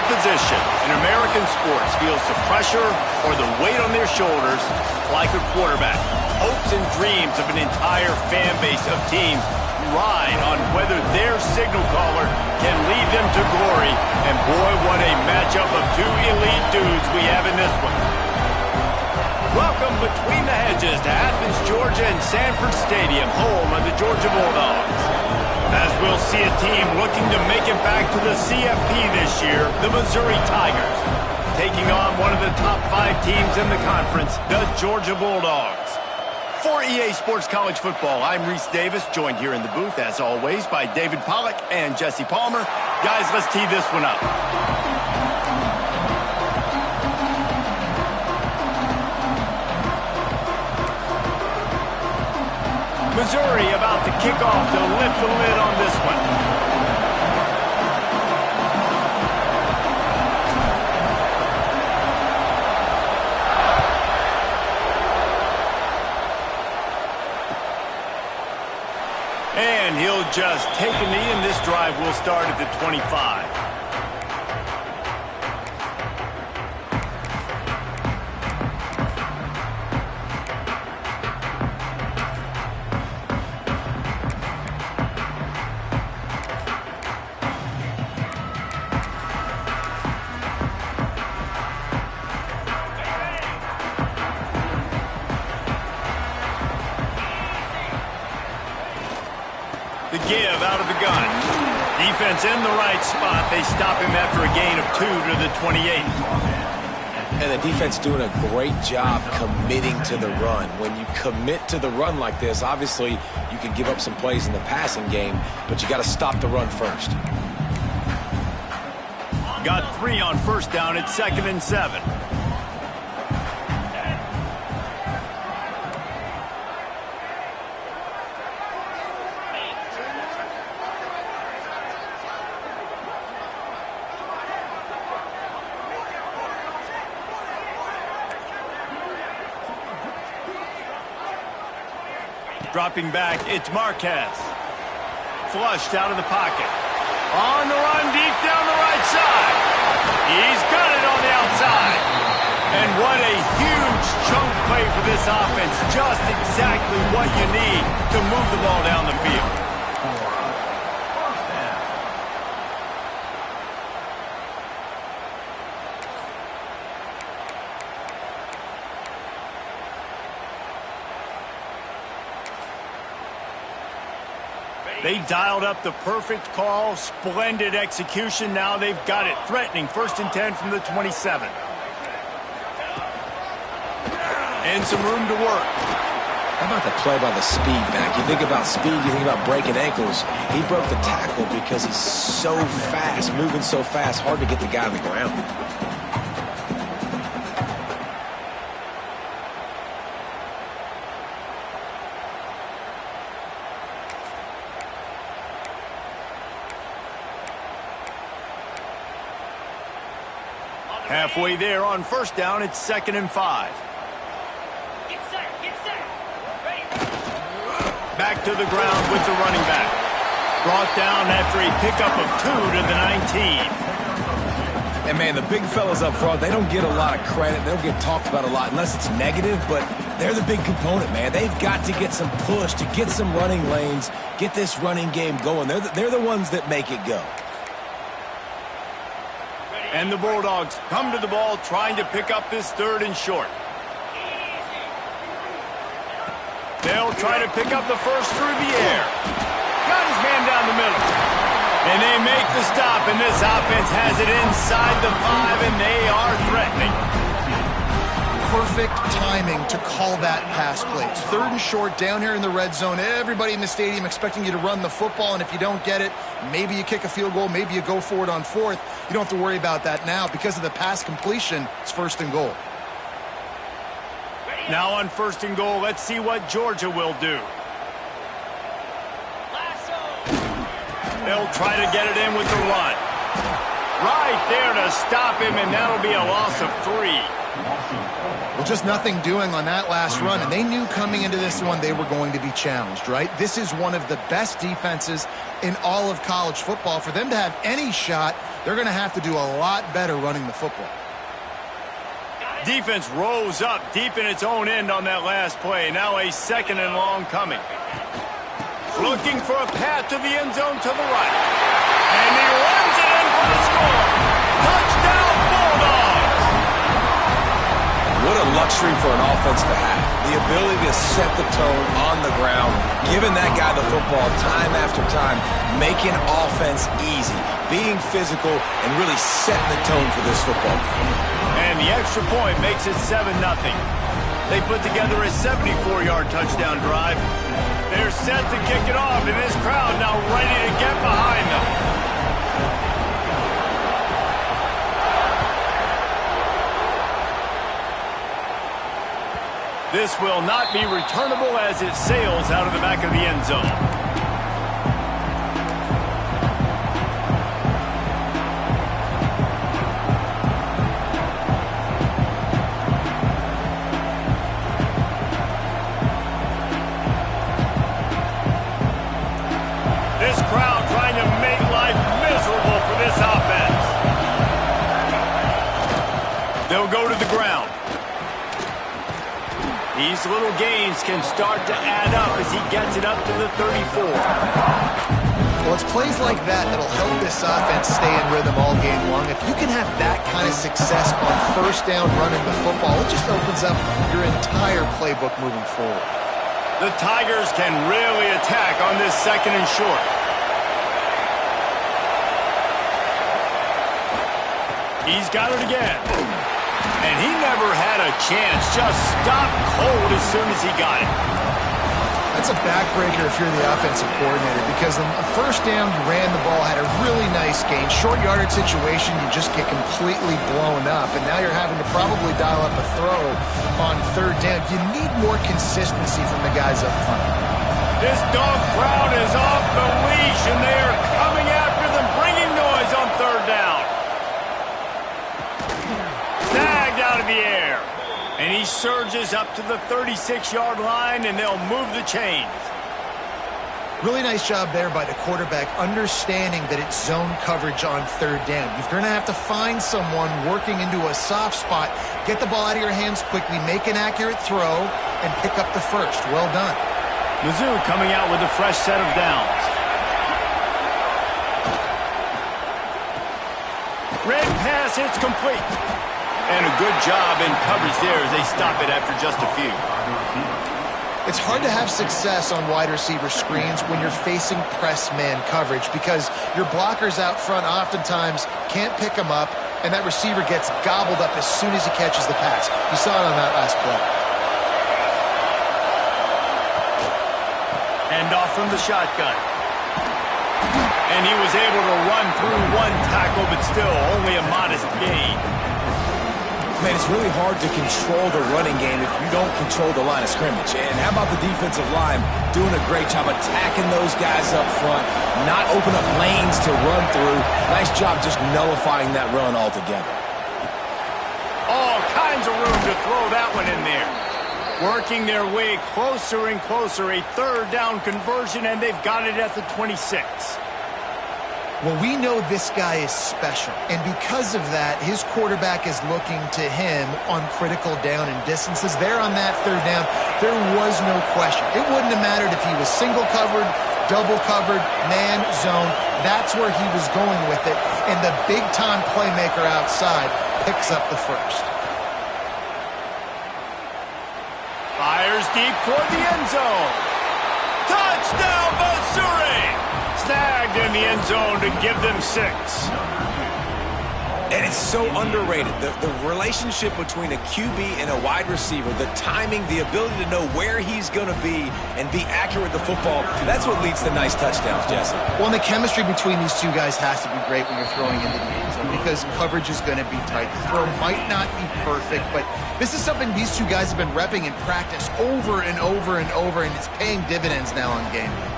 position in American sports feels the pressure or the weight on their shoulders like a quarterback. Hopes and dreams of an entire fan base of teams ride on whether their signal caller can lead them to glory. And boy, what a matchup of two elite dudes we have in this one. Welcome between the hedges to Athens, Georgia and Sanford Stadium, home of the Georgia Bulldogs. As we'll see a team looking to make it back to the CFB this year, the Missouri Tigers, taking on one of the top 5 teams in the conference, the Georgia Bulldogs. For EA Sports College Football, I'm Reese Davis, joined here in the booth, as always, by David Pollack and Jesse Palmer. Guys, let's tee this one up. Missouri about to kick off to lift the lid on this one. And he'll just take a knee, and this drive will start at the 25. The give out of the gun. Defense in the right spot. They stop him after a gain of 2 to the 28. And the defense doing a great job committing to the run. When you commit to the run like this, obviously you can give up some plays in the passing game, but you got to stop the run first. Got 3 on first down. It's 2nd and 7. Dropping back, it's Marquez. Flushed out of the pocket. On the run, deep down the right side. He's got it on the outside. And what a huge chunk play for this offense. Just exactly what you need to move the ball down the field. They dialed up the perfect call, splendid execution. Now they've got it. Threatening 1st and 10 from the 27. And some room to work. How about the play by the speed back? You think about speed, you think about breaking ankles. He broke the tackle because he's so fast, moving so fast, hard to get the guy on the ground. Halfway there on first down, it's 2nd and 5. Get set, get set. Ready. Back to the ground with the running back. Brought down after a pickup of 2 to the 19. And, man, the big fellas up front, they don't get a lot of credit. They don't get talked about a lot unless it's negative, but they're the big component, man. They've got to get some push, to get some running lanes, get this running game going. They're the ones that make it go. And the Bulldogs come to the ball trying to pick up this 3rd and short. They'll try to pick up the first through the air. Got his man down the middle. And they make the stop, and this offense has it inside the 5, and they are threatening. Perfect timing to call that pass play. It's 3rd and short down here in the red zone. Everybody in the stadium expecting you to run the football, and if you don't get it, maybe you kick a field goal, maybe you go for it on 4th. You don't have to worry about that now. Because of the pass completion, it's 1st and goal. Now on 1st and goal, let's see what Georgia will do. They'll try to get it in with the run. Right there to stop him, and that'll be a loss of 3. Well, just nothing doing on that last run, and they knew coming into this one they were going to be challenged, right? This is one of the best defenses in all of college football. For them to have any shot, they're going to have to do a lot better running the football. Defense rose up deep in its own end on that last play. Now a 2nd and long coming. Looking for a path to the end zone to the right. And he runs it in for the score. Touchdown, Bulldogs! What a luxury for an offense to have. The ability to set the tone on the ground, giving that guy the football time after time, making offense easy, being physical, and really setting the tone for this football game. And the extra point makes it 7-0. They put together a 74-yard touchdown drive. They're set to kick it off, and this crowd now ready to get behind them. This will not be returnable as it sails out of the back of the end zone. This crowd trying to make life miserable for this offense. They'll go to the ground. These little gains can start to add up as he gets it up to the 34. Well, it's plays like that that'll help this offense stay in rhythm all game long. If you can have that kind of success on first down running the football, it just opens up your entire playbook moving forward. The Tigers can really attack on this 2nd and short. He's got it again. And he never had a chance. Just stopped cold as soon as he got it. That's a backbreaker if you're the offensive coordinator, because on the first down, you ran the ball, had a really nice gain. Short yardage situation, you just get completely blown up, and now you're having to probably dial up a throw on 3rd down. You need more consistency from the guys up front. This dog crowd is off the leash, and they are coming after them, bringing noise on 3rd down. Snagged out of the air. And he surges up to the 36-yard line, and they'll move the chains. Really nice job there by the quarterback, understanding that it's zone coverage on 3rd down. You're going to have to find someone working into a soft spot, get the ball out of your hands quickly, make an accurate throw, and pick up the first. Well done. Mizzou coming out with a fresh set of downs. Red pass, it's complete. And a good job in coverage there as they stop it after just a few. It's hard to have success on wide receiver screens when you're facing press man coverage, because your blockers out front oftentimes can't pick them up, and that receiver gets gobbled up as soon as he catches the pass. You saw it on that last play. And off from the shotgun. And he was able to run through one tackle, but still only a modest gain. Man, it's really hard to control the running game if you don't control the line of scrimmage. And how about the defensive line doing a great job attacking those guys up front, not open up lanes to run through. Nice job just nullifying that run altogether. All kinds of room to throw that one in there. Working their way closer and closer, a 3rd down conversion, and they've got it at the 26. Well, we know this guy is special, and because of that, his quarterback is looking to him on critical down and distances. There on that 3rd down, there was no question. It wouldn't have mattered if he was single covered, double covered, man, zone. That's where he was going with it, and the big-time playmaker outside picks up the first. Fires deep toward the end zone. Touchdown, Missouri! Snagged in the end zone to give them 6. And it's so underrated. The relationship between a QB and a wide receiver, the timing, the ability to know where he's going to be and be accurate with the football, that's what leads to nice touchdowns, Jesse. Well, and the chemistry between these two guys has to be great when you're throwing into the end zone, because coverage is going to be tight. The throw might not be perfect, but this is something these two guys have been repping in practice over and over and over, and it's paying dividends now on game day.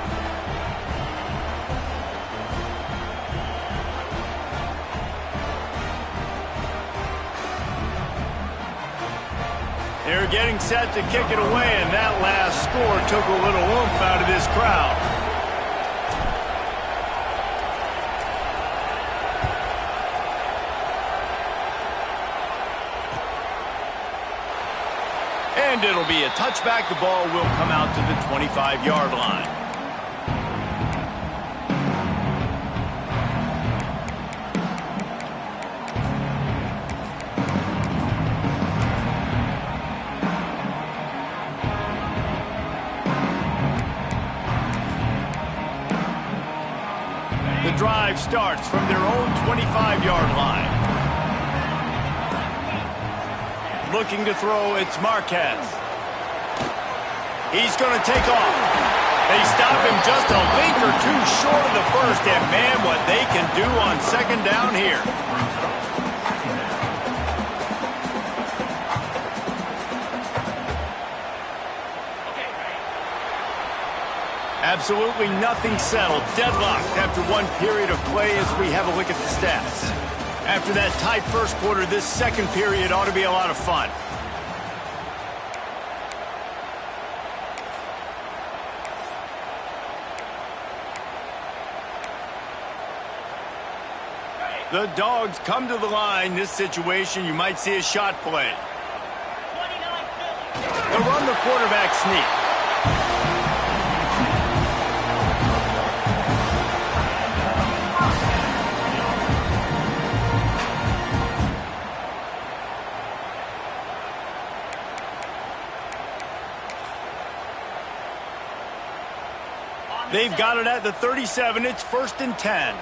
They're getting set to kick it away, and that last score took a little oomph out of this crowd. And it'll be a touchback. The ball will come out to the 25-yard line. The drive starts from their own 25-yard line. Looking to throw, it's Marquez. He's going to take off. They stop him just a link or two short of the first, and man, what they can do on second down here. Absolutely nothing settled. Deadlocked after one period of play as we have a look at the stats. After that tight first quarter, this second period ought to be a lot of fun. The Dogs come to the line. This situation, you might see a shot play. They'll run the quarterback sneak. They've got it at the 37. It's 1st and 10.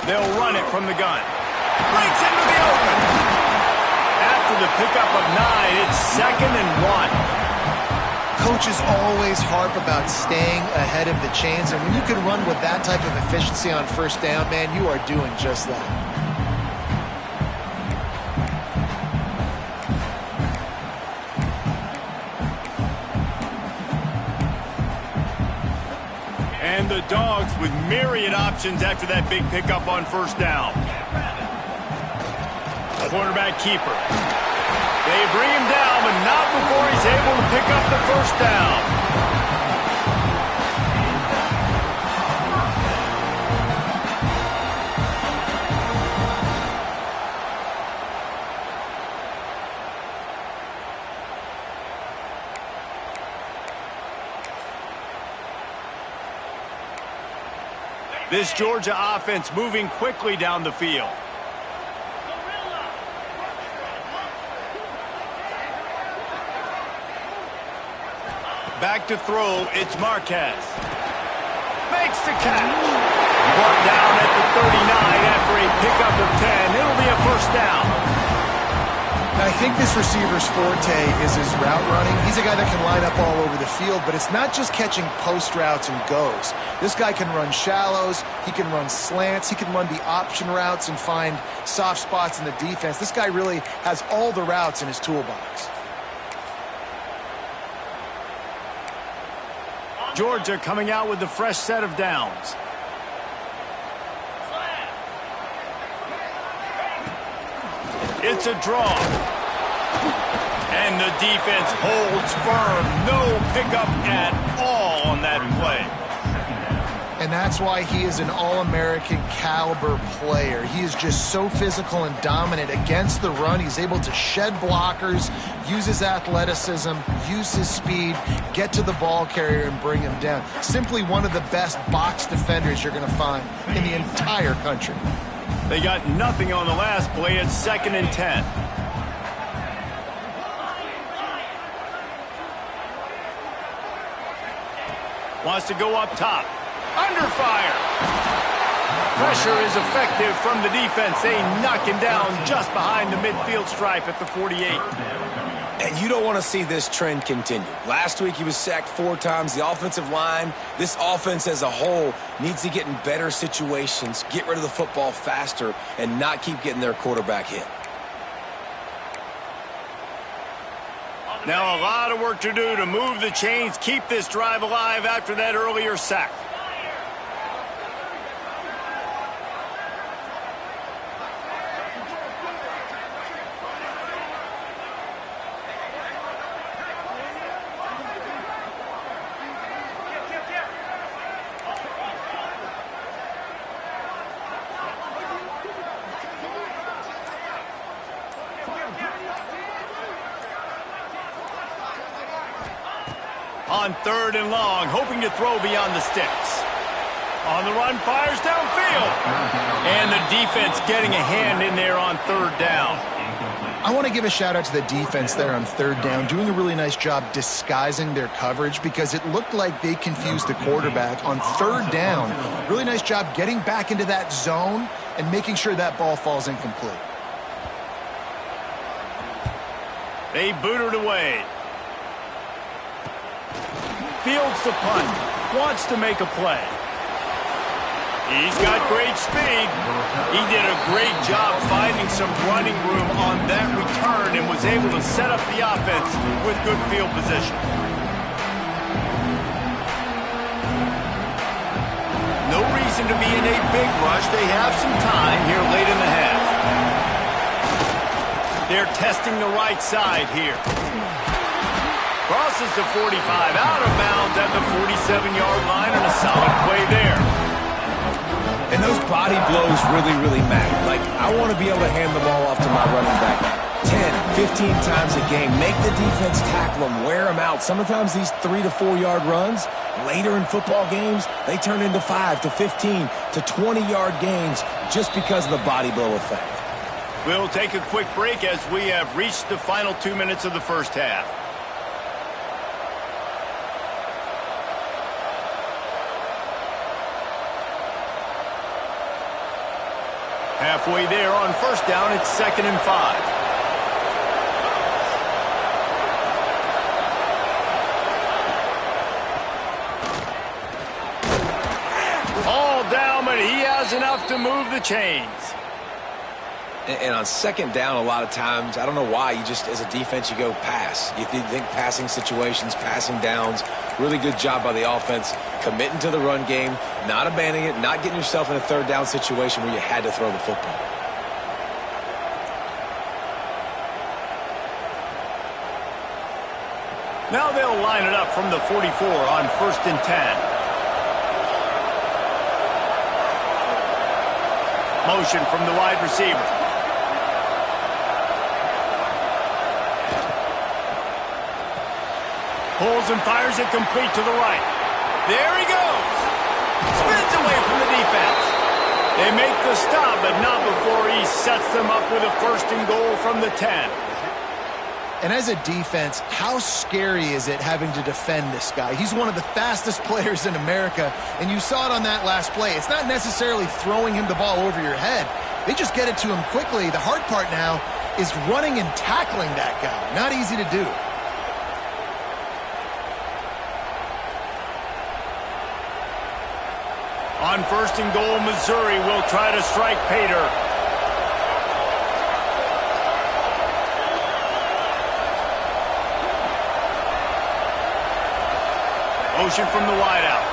They'll run it from the gun. Breaks into the open. After the pickup of 9, it's 2nd and 1. Coaches always harp about staying ahead of the chains, and when you can run with that type of efficiency on first down, man, you are doing just that. And the Dogs with myriad options after that big pickup on first down. Quarterback keeper. They bring him down, but not before he's able to pick up the first down. This Georgia offense moving quickly down the field. Back to throw, it's Marquez. Makes the catch. Brought down at the 39 after a pickup of 10. It'll be a first down. I think this receiver's forte is his route running. He's a guy that can line up all over the field, but it's not just catching post routes and goes. This guy can run shallows, he can run slants, he can run the option routes and find soft spots in the defense. This guy really has all the routes in his toolbox. Georgia coming out with a fresh set of downs. It's a draw. And the defense holds firm. No pickup at all on that play. And that's why he is an All-American caliber player. He is just so physical and dominant against the run. He's able to shed blockers, use his athleticism, use his speed, get to the ball carrier and bring him down. Simply one of the best box defenders you're going to find in the entire country. They got nothing on the last play. It's 2nd and 10. Wants to go up top. Under fire. Pressure is effective from the defense. They knock him down just behind the midfield stripe at the 48. And you don't want to see this trend continue. Last week he was sacked 4 times. The offensive line, this offense as a whole, needs to get in better situations, get rid of the football faster, and not keep getting their quarterback hit. Now a lot of work to do to move the chains, keep this drive alive after that earlier sack. on 3rd and long, hoping to throw beyond the sticks. On the run, fires downfield. And the defense getting a hand in there on 3rd down. I want to give a shout out to the defense there on 3rd down, doing a really nice job disguising their coverage because it looked like they confused the quarterback on 3rd down. Really nice job getting back into that zone and making sure that ball falls incomplete. They boot it away. Fields the punt. Wants to make a play. He's got great speed. He did a great job finding some running room on that return and was able to set up the offense with good field position. No reason to be in a big rush. They have some time here late in the half. They're testing the right side here. Crosses the 45, out of bounds at the 47-yard line, and a solid play there. And those body blows really, really matter. Like, I want to be able to hand the ball off to my running back 10, 15 times a game. Make the defense tackle them, wear them out. Sometimes these 3 to 4 yard runs, later in football games, they turn into 5 to 15 to 20-yard gains just because of the body blow effect. We'll take a quick break as we have reached the final 2 minutes of the first half. Halfway there on 1st down, it's 2nd and 5. All down, but he has enough to move the chains. And on 2nd down, a lot of times, I don't know why, you just, as a defense, you go pass. You think passing situations, passing downs. Really good job by the offense, committing to the run game, not abandoning it, not getting yourself in a 3rd down situation where you had to throw the football. Now they'll line it up from the 44 on 1st and 10. Motion from the wide receiver. Pulls and fires it complete to the right. There he goes. Spins away from the defense. They make the stop, but not before he sets them up with a 1st and goal from the 10. And as a defense, how scary is it having to defend this guy? He's one of the fastest players in America, and you saw it on that last play. It's not necessarily throwing him the ball over your head. They just get it to him quickly. The hard part now is running and tackling that guy. Not easy to do. On 1st and goal, Missouri will try to strike Pater. Motion from the wideout.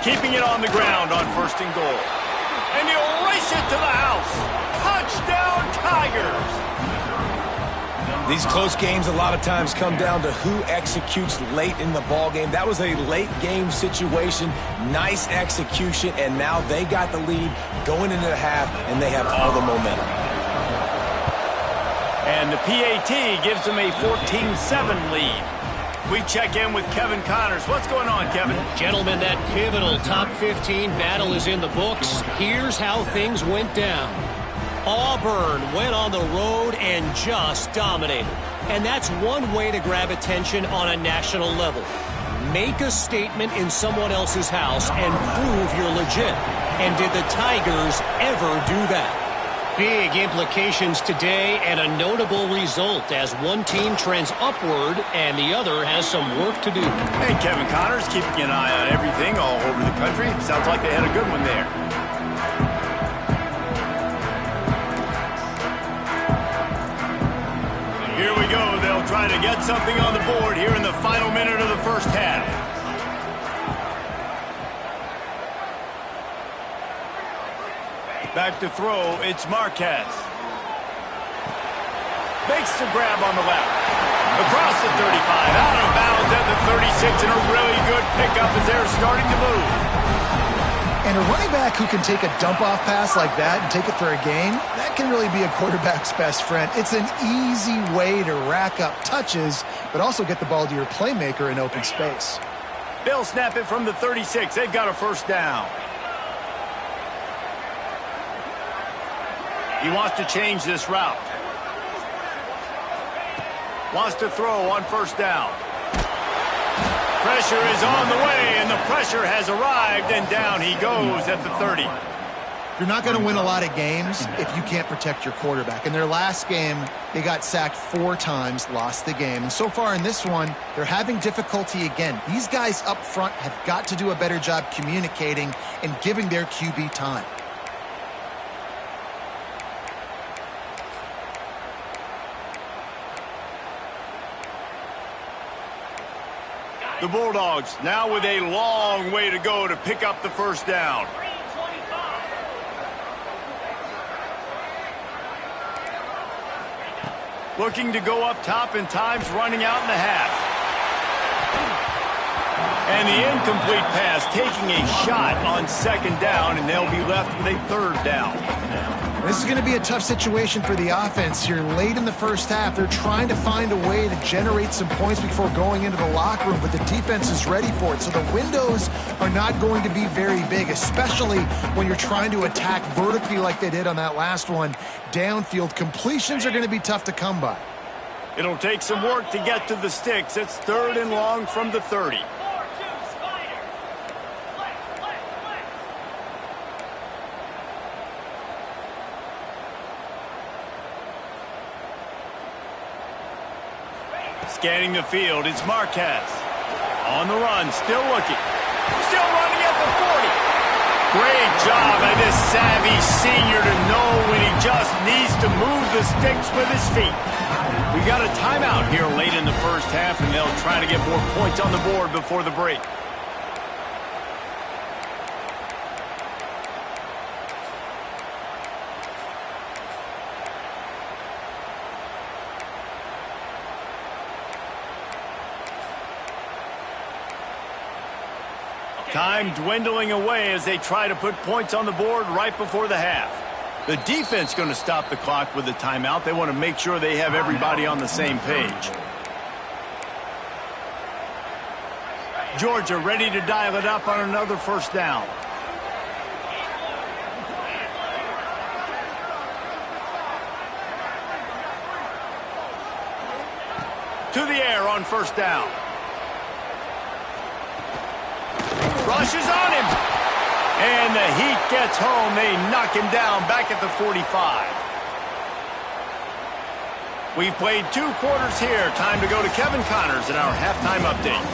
Keeping it on the ground on 1st and goal. And he'll race it to the house. Touchdown, Tigers! These close games a lot of times come down to who executes late in the ball game. That was a late game situation, nice execution, and now they got the lead going into the half, and they have all the momentum. And the PAT gives them a 14-7 lead. We check in with Kevin Connors. What's going on, Kevin? Gentlemen, that pivotal top 15 battle is in the books. Here's how things went down. Auburn went on the road and just dominated. And that's one way to grab attention on a national level. Make a statement in someone else's house and prove you're legit. And did the Tigers ever do that? Big implications today and a notable result as one team trends upward and the other has some work to do. Hey, Kevin Connors, keeping an eye on everything all over the country. Sounds like they had a good one there. Here we go. They'll try to get something on the board here in the final minute of the first half. Back to throw, it's Marquez. Makes the grab on the left. Across the 35, out of bounds at the 36, and a really good pickup as they're starting to move. And a running back who can take a dump-off pass like that and take it for a gain, that can really be a quarterback's best friend. It's an easy way to rack up touches, but also get the ball to your playmaker in open space. They'll snap it from the 36. They've got a first down. He wants to change this route. Wants to throw on first down. Pressure is on the way, and the pressure has arrived, and down he goes at the 30. You're not going to win a lot of games if you can't protect your quarterback. In their last game, they got sacked 4 times, lost the game. And so far in this one, they're having difficulty again. These guys up front have got to do a better job communicating and giving their QB time. The Bulldogs now with a long way to go to pick up the first down. Looking to go up top, and time's running out in the half. And the incomplete pass taking a shot on second down, and they'll be left with a third down. This is going to be a tough situation for the offense here. Late in the first half, they're trying to find a way to generate some points before going into the locker room, but the defense is ready for it. So the windows are not going to be very big, especially when you're trying to attack vertically like they did on that last one. Downfield completions are going to be tough to come by. It'll take some work to get to the sticks. It's 3rd and long from the 30. Scanning the field, it's Marquez. On the run, still looking. Still running at the 40. Great job by this savvy senior to know when he just needs to move the sticks with his feet. We got a timeout here late in the first half, and they'll try to get more points on the board before the break. Time dwindling away as they try to put points on the board right before the half. The defense going to stop the clock with the timeout. They want to make sure they have everybody on the same page. Georgia ready to dial it up on another first down. To the air on first down. Rushes on him. And the heat gets home. They knock him down back at the 45. We've played 2 quarters here. Time to go to Kevin Connors in our halftime update.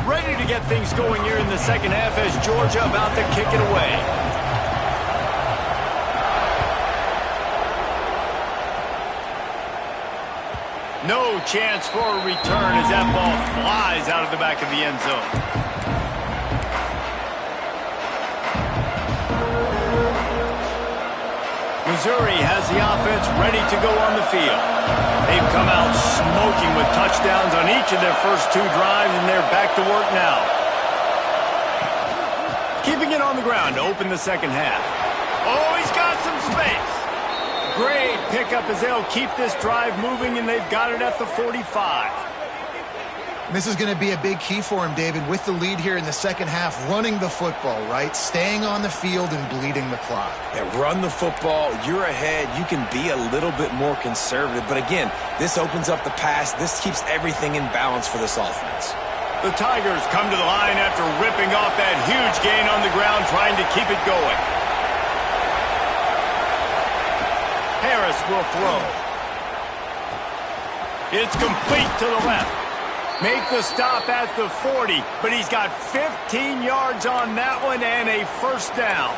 Ready to get things going here in the second half as Georgia about to kick it away. No chance for a return as that ball flies out of the back of the end zone. Missouri has the offense ready to go on the field. They've come out smoking with touchdowns on each of their first 2 drives, and they're back to work now. Keeping it on the ground to open the second half. Oh, he's got some space. Great pickup as they'll keep this drive moving, and they've got it at the 45. This is going to be a big key for him, David, with the lead here in the second half, running the football, right? Staying on the field and bleeding the clock. Yeah, run the football. You're ahead. You can be a little bit more conservative. But again, this opens up the pass. This keeps everything in balance for this offense. The Tigers come to the line after ripping off that huge gain on the ground, trying to keep it going. Harris will throw. It's complete to the left. Make the stop at the 40, but he's got 15 yards on that one and a first down.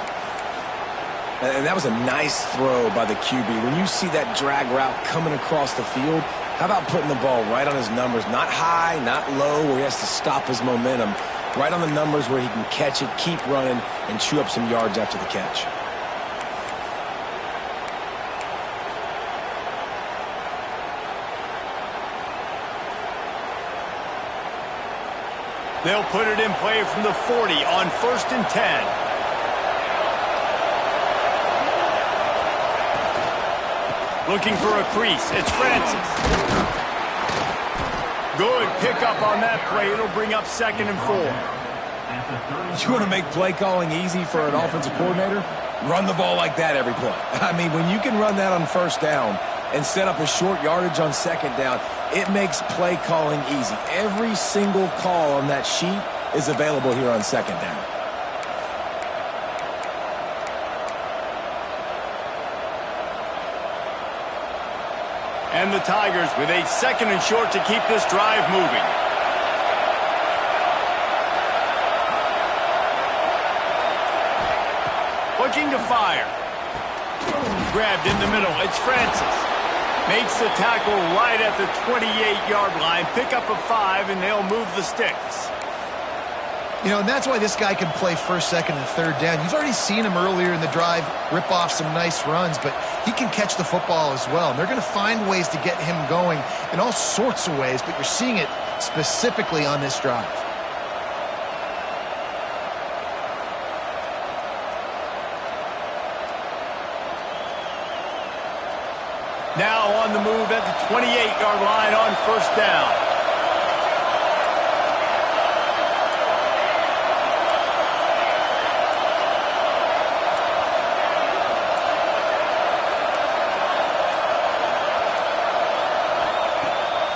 And that was a nice throw by the QB. When you see that drag route coming across the field, How about putting the ball right on his numbers? Not high, not low, where he has to stop his momentum. Right on the numbers where he can catch it, keep running, and chew up some yards after the catch. They'll put it in play from the 40 on 1st and 10. Looking for a crease. It's Francis. Good pickup on that play. It'll bring up 2nd and 4. You want to make play calling easy for an offensive coordinator? Run the ball like that every play. I mean, when you can run that on 1st down and set up a short yardage on 2nd down, it makes play calling easy. Every single call on that sheet is available here on 2nd down. And the Tigers with a 2nd and short to keep this drive moving. Looking to fire. Grabbed in the middle. It's Francis. Makes the tackle right at the 28-yard line. Pick up a 5, and they'll move the sticks. You know, and that's why this guy can play 1st, 2nd, and 3rd down. You've already seen him earlier in the drive rip off some nice runs, but he can catch the football as well. And they're going to find ways to get him going in all sorts of ways, but you're seeing it specifically on this drive. Now on the move at the 28-yard line on 1st down.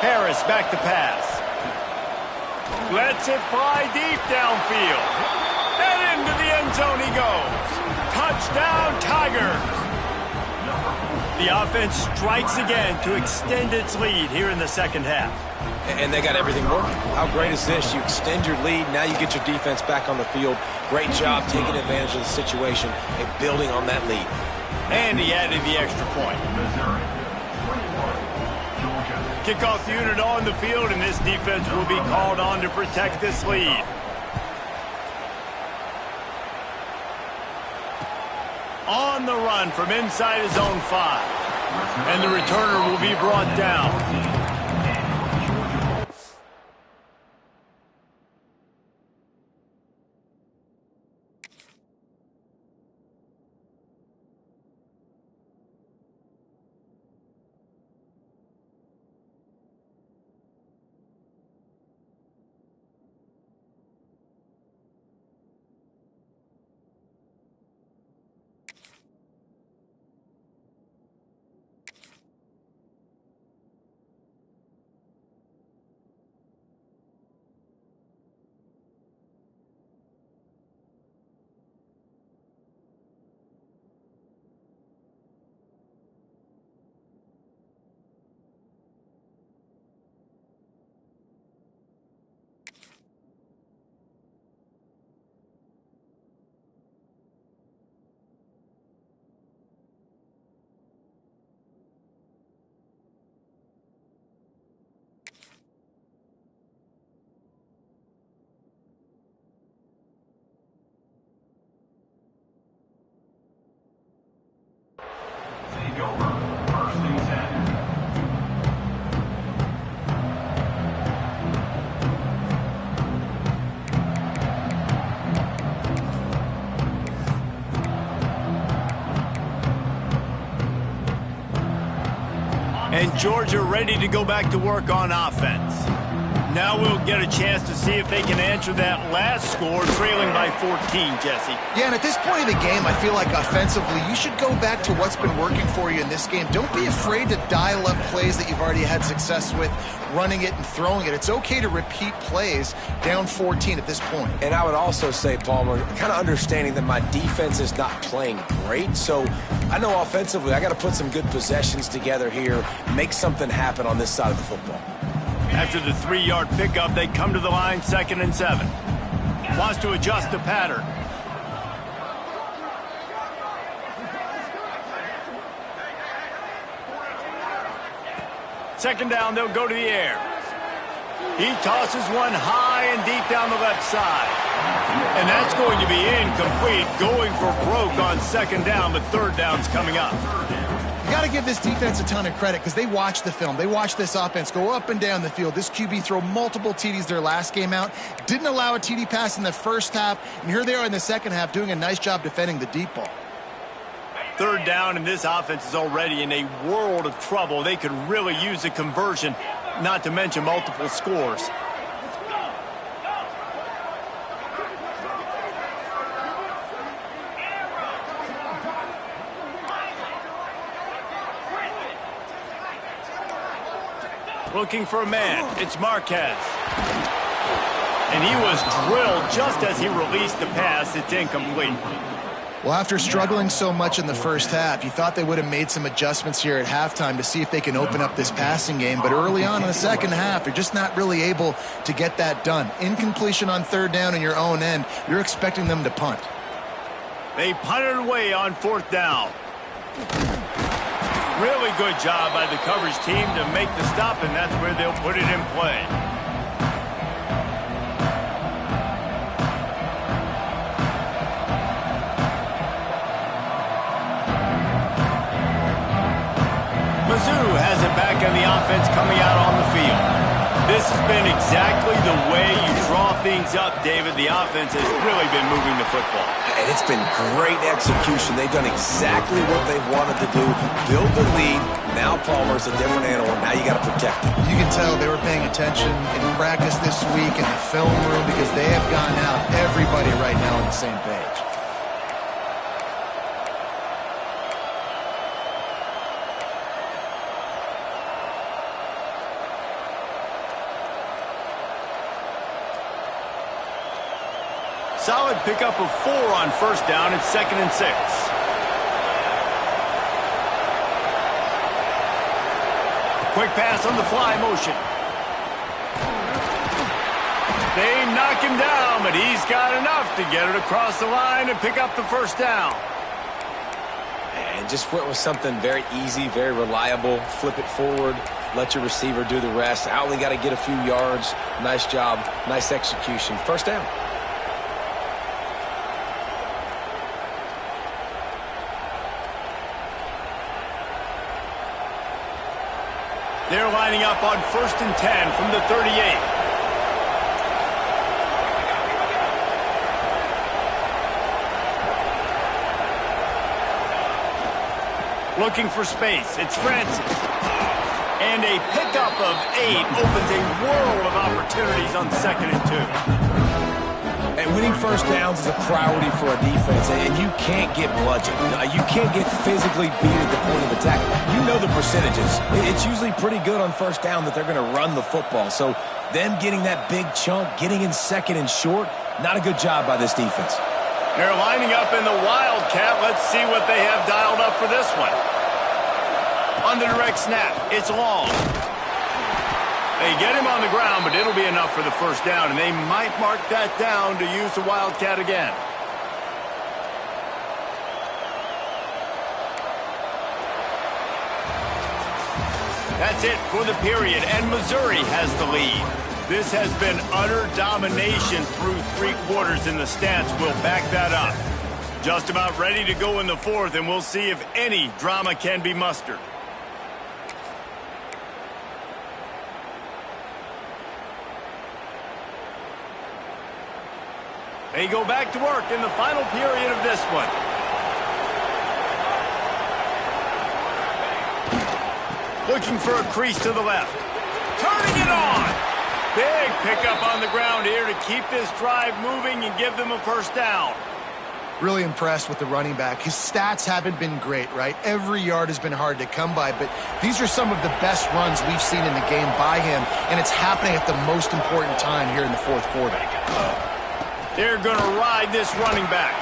Harris back to pass. Lets it fly deep downfield. And into the end zone he goes. Touchdown, Tigers. The offense strikes again to extend its lead here in the 2nd half. And they got everything working. How great is this? You extend your lead, now you get your defense back on the field. Great job taking advantage of the situation and building on that lead. And he added the extra point. Kickoff unit on the field, and this defense will be called on to protect this lead. On the run from inside his own 5. And the returner will be brought down. And Georgia ready to go back to work on offense. Now we'll get a chance to see if they can answer that last score, trailing by 14, Jesse. Yeah, and at this point of the game, I feel like offensively, you should go back to what's been working for you in this game. Don't be afraid to dial up plays that you've already had success with, running it and throwing it. It's okay to repeat plays down 14 at this point. And I would also say, Palmer, kind of understanding that my defense is not playing great, so I know offensively I got to put some good possessions together here, make something happen on this side of the football. After the 3-yard pickup, they come to the line 2nd and 7. Wants to adjust the pattern. second down, they'll go to the air. He tosses one high and deep down the left side. And that's going to be incomplete, going for broke on second down, but third down's coming up. You got to give this defense a ton of credit because they watch the film. They watch this offense go up and down the field. This QB throw multiple TDs their last game out. Didn't allow a TD pass in the first half. And here they are in the second half doing a nice job defending the deep ball. Third down, and this offense is already in a world of trouble. They could really use a conversion, not to mention multiple scores. Looking for a man. It's Marquez. And he was drilled just as he released the pass. It's incomplete. Well, after struggling so much in the first half, you thought they would have made some adjustments here at halftime to see if they can open up this passing game. But early on in the second half, they're just not really able to get that done. Incompletion on third down in your own end, you're expecting them to punt. They punted away on fourth down. Really good job by the coverage team to make the stop, and that's where they'll put it in play. Mizzou has it back on the offense coming out on the field. This has been exactly the way you draw things up, David. The offense has really been moving the football. And it's been great execution. They've done exactly what they've wanted to do. Build the lead. Now Palmer's a different animal. Now you got to protect him. You can tell they were paying attention in practice this week in the film room because they have gone out, everybody right now on the same page. Solid pickup of 4 on first down. It's 2nd and 6. Quick pass on the fly motion. They knock him down, but he's got enough to get it across the line and pick up the first down. And just went with something very easy, very reliable. Flip it forward. Let your receiver do the rest. I only got to get a few yards. Nice job. Nice execution. First down. They're lining up on 1st and 10 from the 38. Looking for space. It's Francis. And a pickup of 8 opens a world of opportunities on 2nd and 2. And winning first downs is a priority for a defense, and you can't get bludgeoned. You can't get physically beat at the point of attack. You know the percentages. It's usually pretty good on first down that they're going to run the football. So them getting that big chunk, getting in 2nd and short, not a good job by this defense. They're lining up in the Wildcat. Let's see what they have dialed up for this one. On the direct snap, it's long. They get him on the ground, but it'll be enough for the first down, and they might mark that down to use the Wildcat again. That's it for the period, and Missouri has the lead. This has been utter domination through 3 quarters, and the stats will back that up. Just about ready to go in the 4th, and we'll see if any drama can be mustered. They go back to work in the final period of this one. Looking for a crease to the left. Turning it on. Big pickup on the ground here to keep this drive moving and give them a first down. Really impressed with the running back. His stats haven't been great, right? Every yard has been hard to come by, but these are some of the best runs we've seen in the game by him, and it's happening at the most important time here in the 4th quarter. They're going to ride this running back.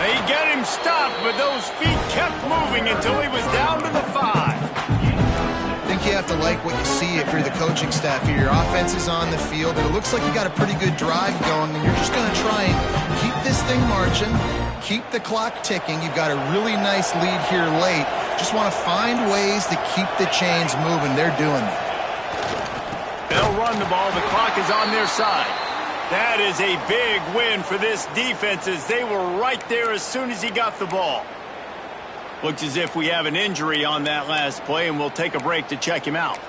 They get him stopped, but those feet kept moving until he was down to the 5. I think you have to like what you see if you're the coaching staff here. Your offense is on the field, and it looks like you got a pretty good drive going, and you're just going to try and keep this thing marching, keep the clock ticking. You've got a really nice lead here late. just want to find ways to keep the chains moving. They're doing that. They'll run the ball. The clock is on their side. That is a big win for this defense as they were right there as soon as he got the ball. Looks as if we have an injury on that last play, and we'll take a break to check him out.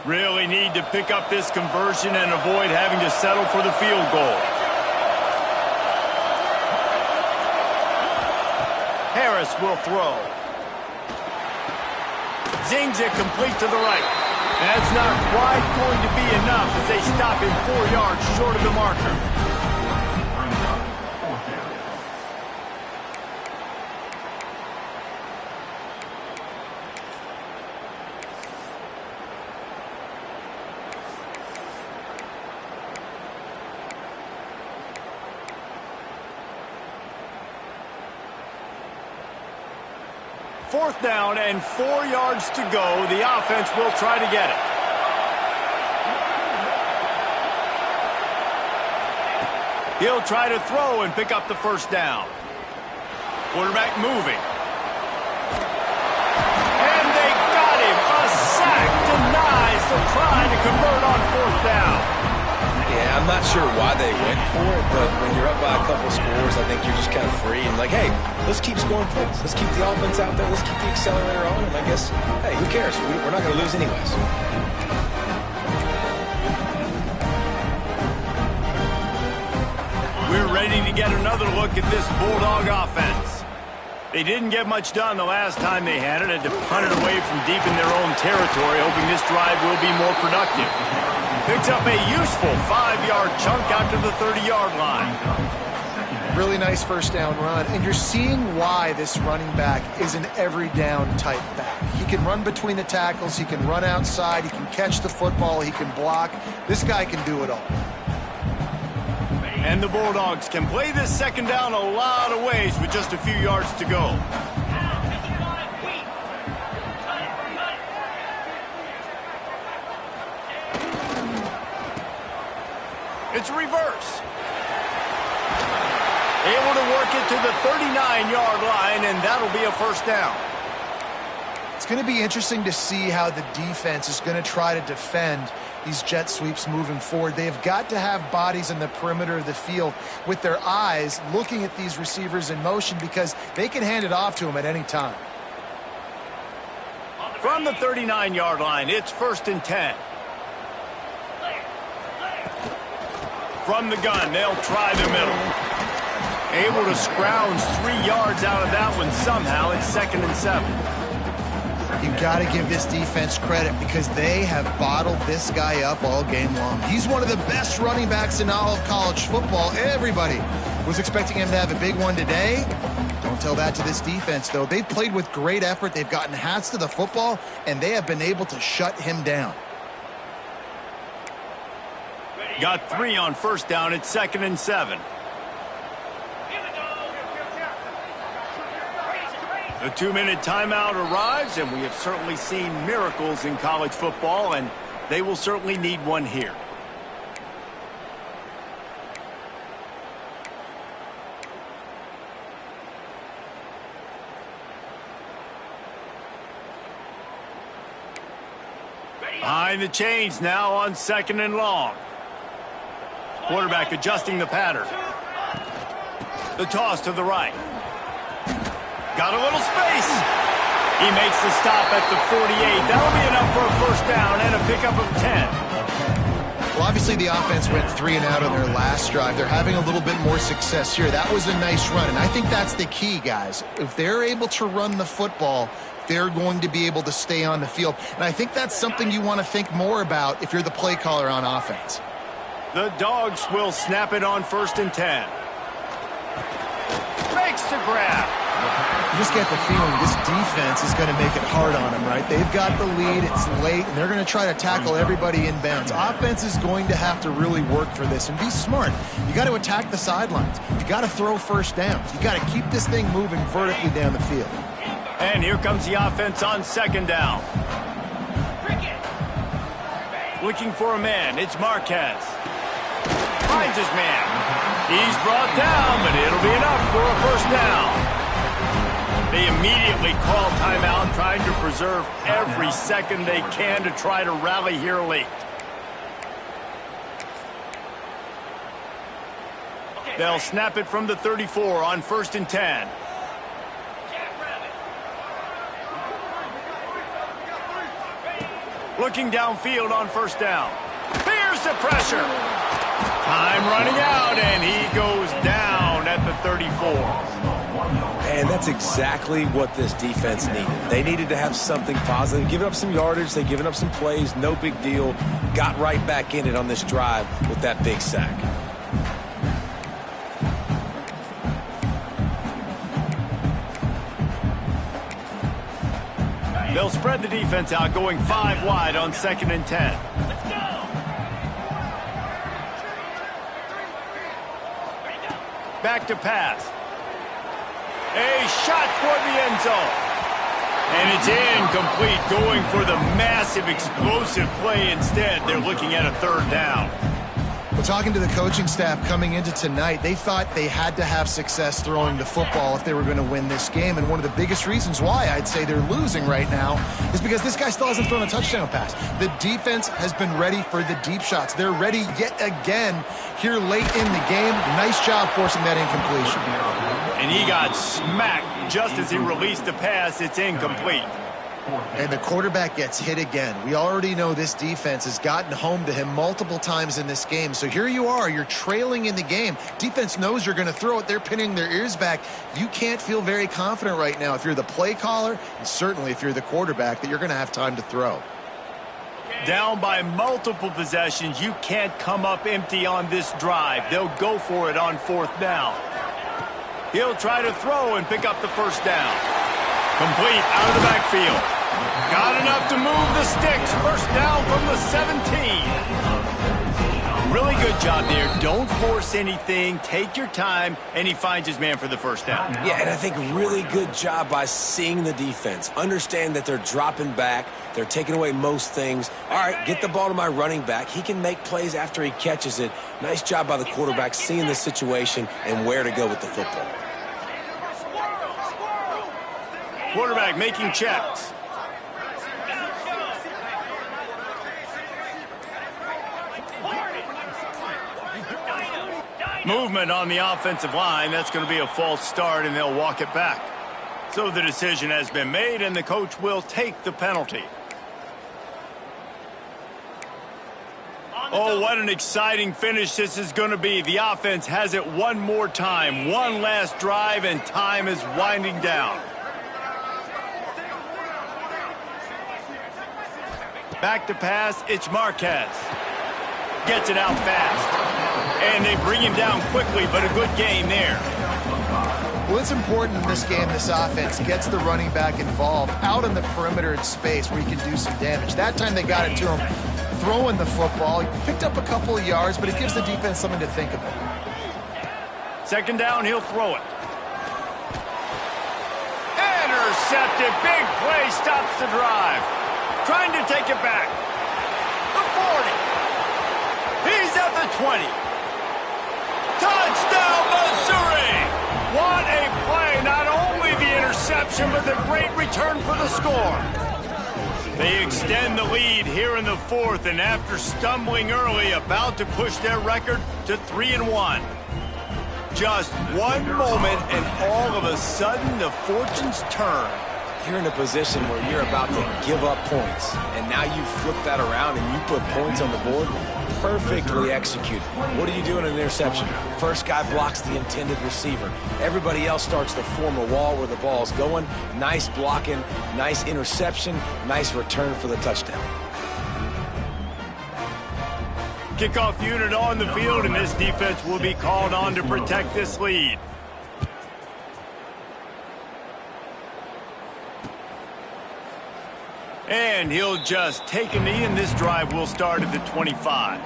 Really need to pick up this conversion and avoid having to settle for the field goal. Harris will throw. Zings it complete to the right. That's not quite going to be enough as they stop him 4 yards short of the marker. Fourth down and 4 yards to go. The offense will try to get it. He'll try to throw and pick up the first down. Quarterback moving. And they got him. A sack denies the try to convert on fourth down. Yeah, I'm not sure why they went for it, but when you're up by a couple scores, I think you're just kind of free and like, hey, let's keep scoring points. Let's keep the offense out there. Let's keep the accelerator on, and I guess, hey, who cares? We're not going to lose anyways. We're ready to get another look at this Bulldog offense. They didn't get much done the last time they had it. Had to punt it away from deep in their own territory, hoping this drive will be more productive. Picks up a useful 5-yard chunk out to the 30-yard line. Really nice first down run, and you're seeing why this running back is an every down type back. He can run between the tackles, he can run outside, he can catch the football, he can block. This guy can do it all. And the Bulldogs can play this second down a lot of ways with just a few yards to go. It's a reverse. Able to work it to the 39-yard line, and that'll be a first down. It's going to be interesting to see how the defense is going to try to defend these jet sweeps moving forward. They have got to have bodies in the perimeter of the field with their eyes looking at these receivers in motion because they can hand it off to them at any time. From the 39-yard line, it's 1st and 10. From the gun, they'll try the middle. Able to scrounge 3 yards out of that one somehow. It's 2nd and 7. You've got to give this defense credit because they have bottled this guy up all game long. He's one of the best running backs in all of college football. Everybody was expecting him to have a big one today. Don't tell that to this defense, though. They've played with great effort. They've gotten hats to the football, and they have been able to shut him down. Got 3 on first down. It's 2nd and 7. The 2-minute timeout arrives, and we have certainly seen miracles in college football, and they will certainly need one here. Behind the chains now on 2nd and long. Quarterback adjusting the pattern. The toss to the right. Got a little space. He makes the stop at the 48. That'll be enough for a first down and a pickup of 10. Well, obviously the offense went 3 and out on their last drive. They're having a little bit more success here. That was a nice run, and I think that's the key, guys. If they're able to run the football, they're going to be able to stay on the field. And I think that's something you want to think more about if you're the play caller on offense. The Dogs will snap it on 1st and 10. Makes the grab. You just get the feeling this defense is going to make it hard on them, right? They've got the lead, it's late, and they're going to try to tackle everybody in bounds. Offense is going to have to really work for this and be smart. You got to attack the sidelines. You got to throw first downs. You got to keep this thing moving vertically down the field. And here comes the offense on second down. Looking for a man, it's Marquez. Finds his man. He's brought down, but it'll be enough for a first down. They immediately call timeout, trying to preserve every second they can to try to rally here late. They'll snap it from the 34 on 1st and 10. Looking downfield on first down. Here's the pressure. Time running out, and he goes down at the 34. And that's exactly what this defense needed. They needed to have something positive. Giving up some yardage, they've given up some plays, no big deal. Got right back in it on this drive with that big sack. They'll spread the defense out, going 5 wide on 2nd and 10. Let's go. Back to pass. A shot toward the end zone. And it's incomplete, going for the massive explosive play instead. They're looking at a 3rd down. Well, talking to the coaching staff coming into tonight, they thought they had to have success throwing the football if they were going to win this game. And one of the biggest reasons why I'd say they're losing right now is because this guy still hasn't thrown a touchdown pass. The defense has been ready for the deep shots. They're ready yet again here late in the game. Nice job forcing that incompletion. And he got smacked just as he released the pass. It's incomplete. And the quarterback gets hit again. We already know this defense has gotten home to him multiple times in this game. So here you are, you're trailing in the game. Defense knows you're going to throw it. They're pinning their ears back. You can't feel very confident right now if you're the play caller, and certainly if you're the quarterback, that you're going to have time to throw. Down by multiple possessions, you can't come up empty on this drive. They'll go for it on 4th down. He'll try to throw and pick up the first down. Complete out of the backfield. Got enough to move the sticks. First down from the 17. Really good job there. Don't force anything. Take your time, and he finds his man for the first down. Yeah, and I think really good job by seeing the defense. Understand that they're dropping back. They're taking away most things. All right, get the ball to my running back. He can make plays after he catches it. Nice job by the quarterback seeing the situation and where to go with the football. Quarterback making checks. Movement on the offensive line. That's going to be a false start, and they'll walk it back. So the decision has been made, and the coach will take the penalty. Oh, what an exciting finish this is going to be. The offense has it one more time. One last drive, and time is winding down. Back to pass, it's Marquez. Gets it out fast. And they bring him down quickly, but a good game there. Well, it's important in this game, this offense gets the running back involved out in the perimeter in space where he can do some damage. That time they got it to him throwing the football. He picked up a couple of yards, but it gives the defense something to think about. 2nd down, he'll throw it. Intercepted. Big play stops the drive. Trying to take it back. The 40. He's at the 20. Touchdown, Missouri! What a play. Not only the interception, but the great return for the score. They extend the lead here in the 4th, and after stumbling early, about to push their record to 3-1. Just one moment, and all of a sudden, the fortunes turn. You're in a position where you're about to give up points, and now you flip that around and you put points on the board. Perfectly executed. What do you do in an interception? First guy blocks the intended receiver. Everybody else starts to form a wall where the ball's going. Nice blocking, nice interception, nice return for the touchdown. Kickoff unit on the field, and this defense will be called on to protect this lead. And he'll just take a knee, and this drive will start at the 25.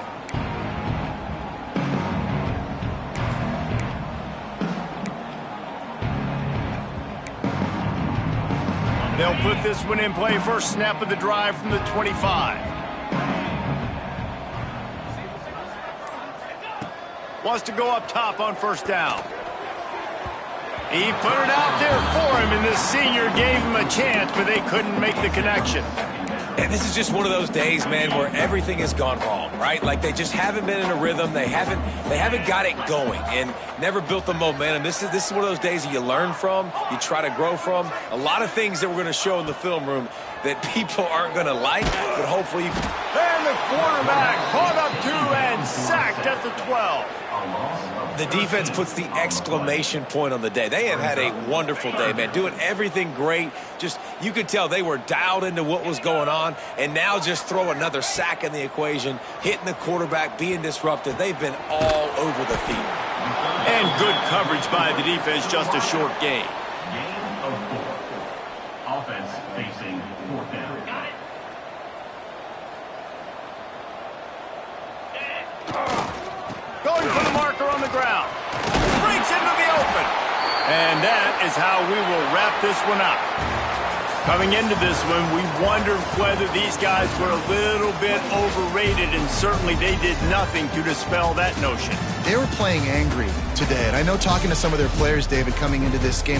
They'll put this one in play. First snap of the drive from the 25. Wants to go up top on first down. He put it out there for him, and this senior gave him a chance, but they couldn't make the connection. And this is just one of those days, man, where everything has gone wrong, right? Like they just haven't been in a rhythm. They haven't got it going and never built the momentum. This is one of those days that you learn from, you try to grow from. A lot of things that we're going to show in the film room that people aren't going to like, but hopefully. And the quarterback caught up to and sacked at the 12. The defense puts the exclamation point on the day. They have had a wonderful day, man, doing everything great. Just, you could tell they were dialed into what was going on, and now just throw another sack in the equation, hitting the quarterback, being disruptive. They've been all over the field. And good coverage by the defense, just a short gain. Gain of 4. Offense facing 4th down. Going for the marker on the ground. Breaks into the open. And that is how we will wrap this one up. Coming into this one, we wondered whether these guys were a little bit overrated, and certainly they did nothing to dispel that notion. They were playing angry today, and I know talking to some of their players, David, coming into this game,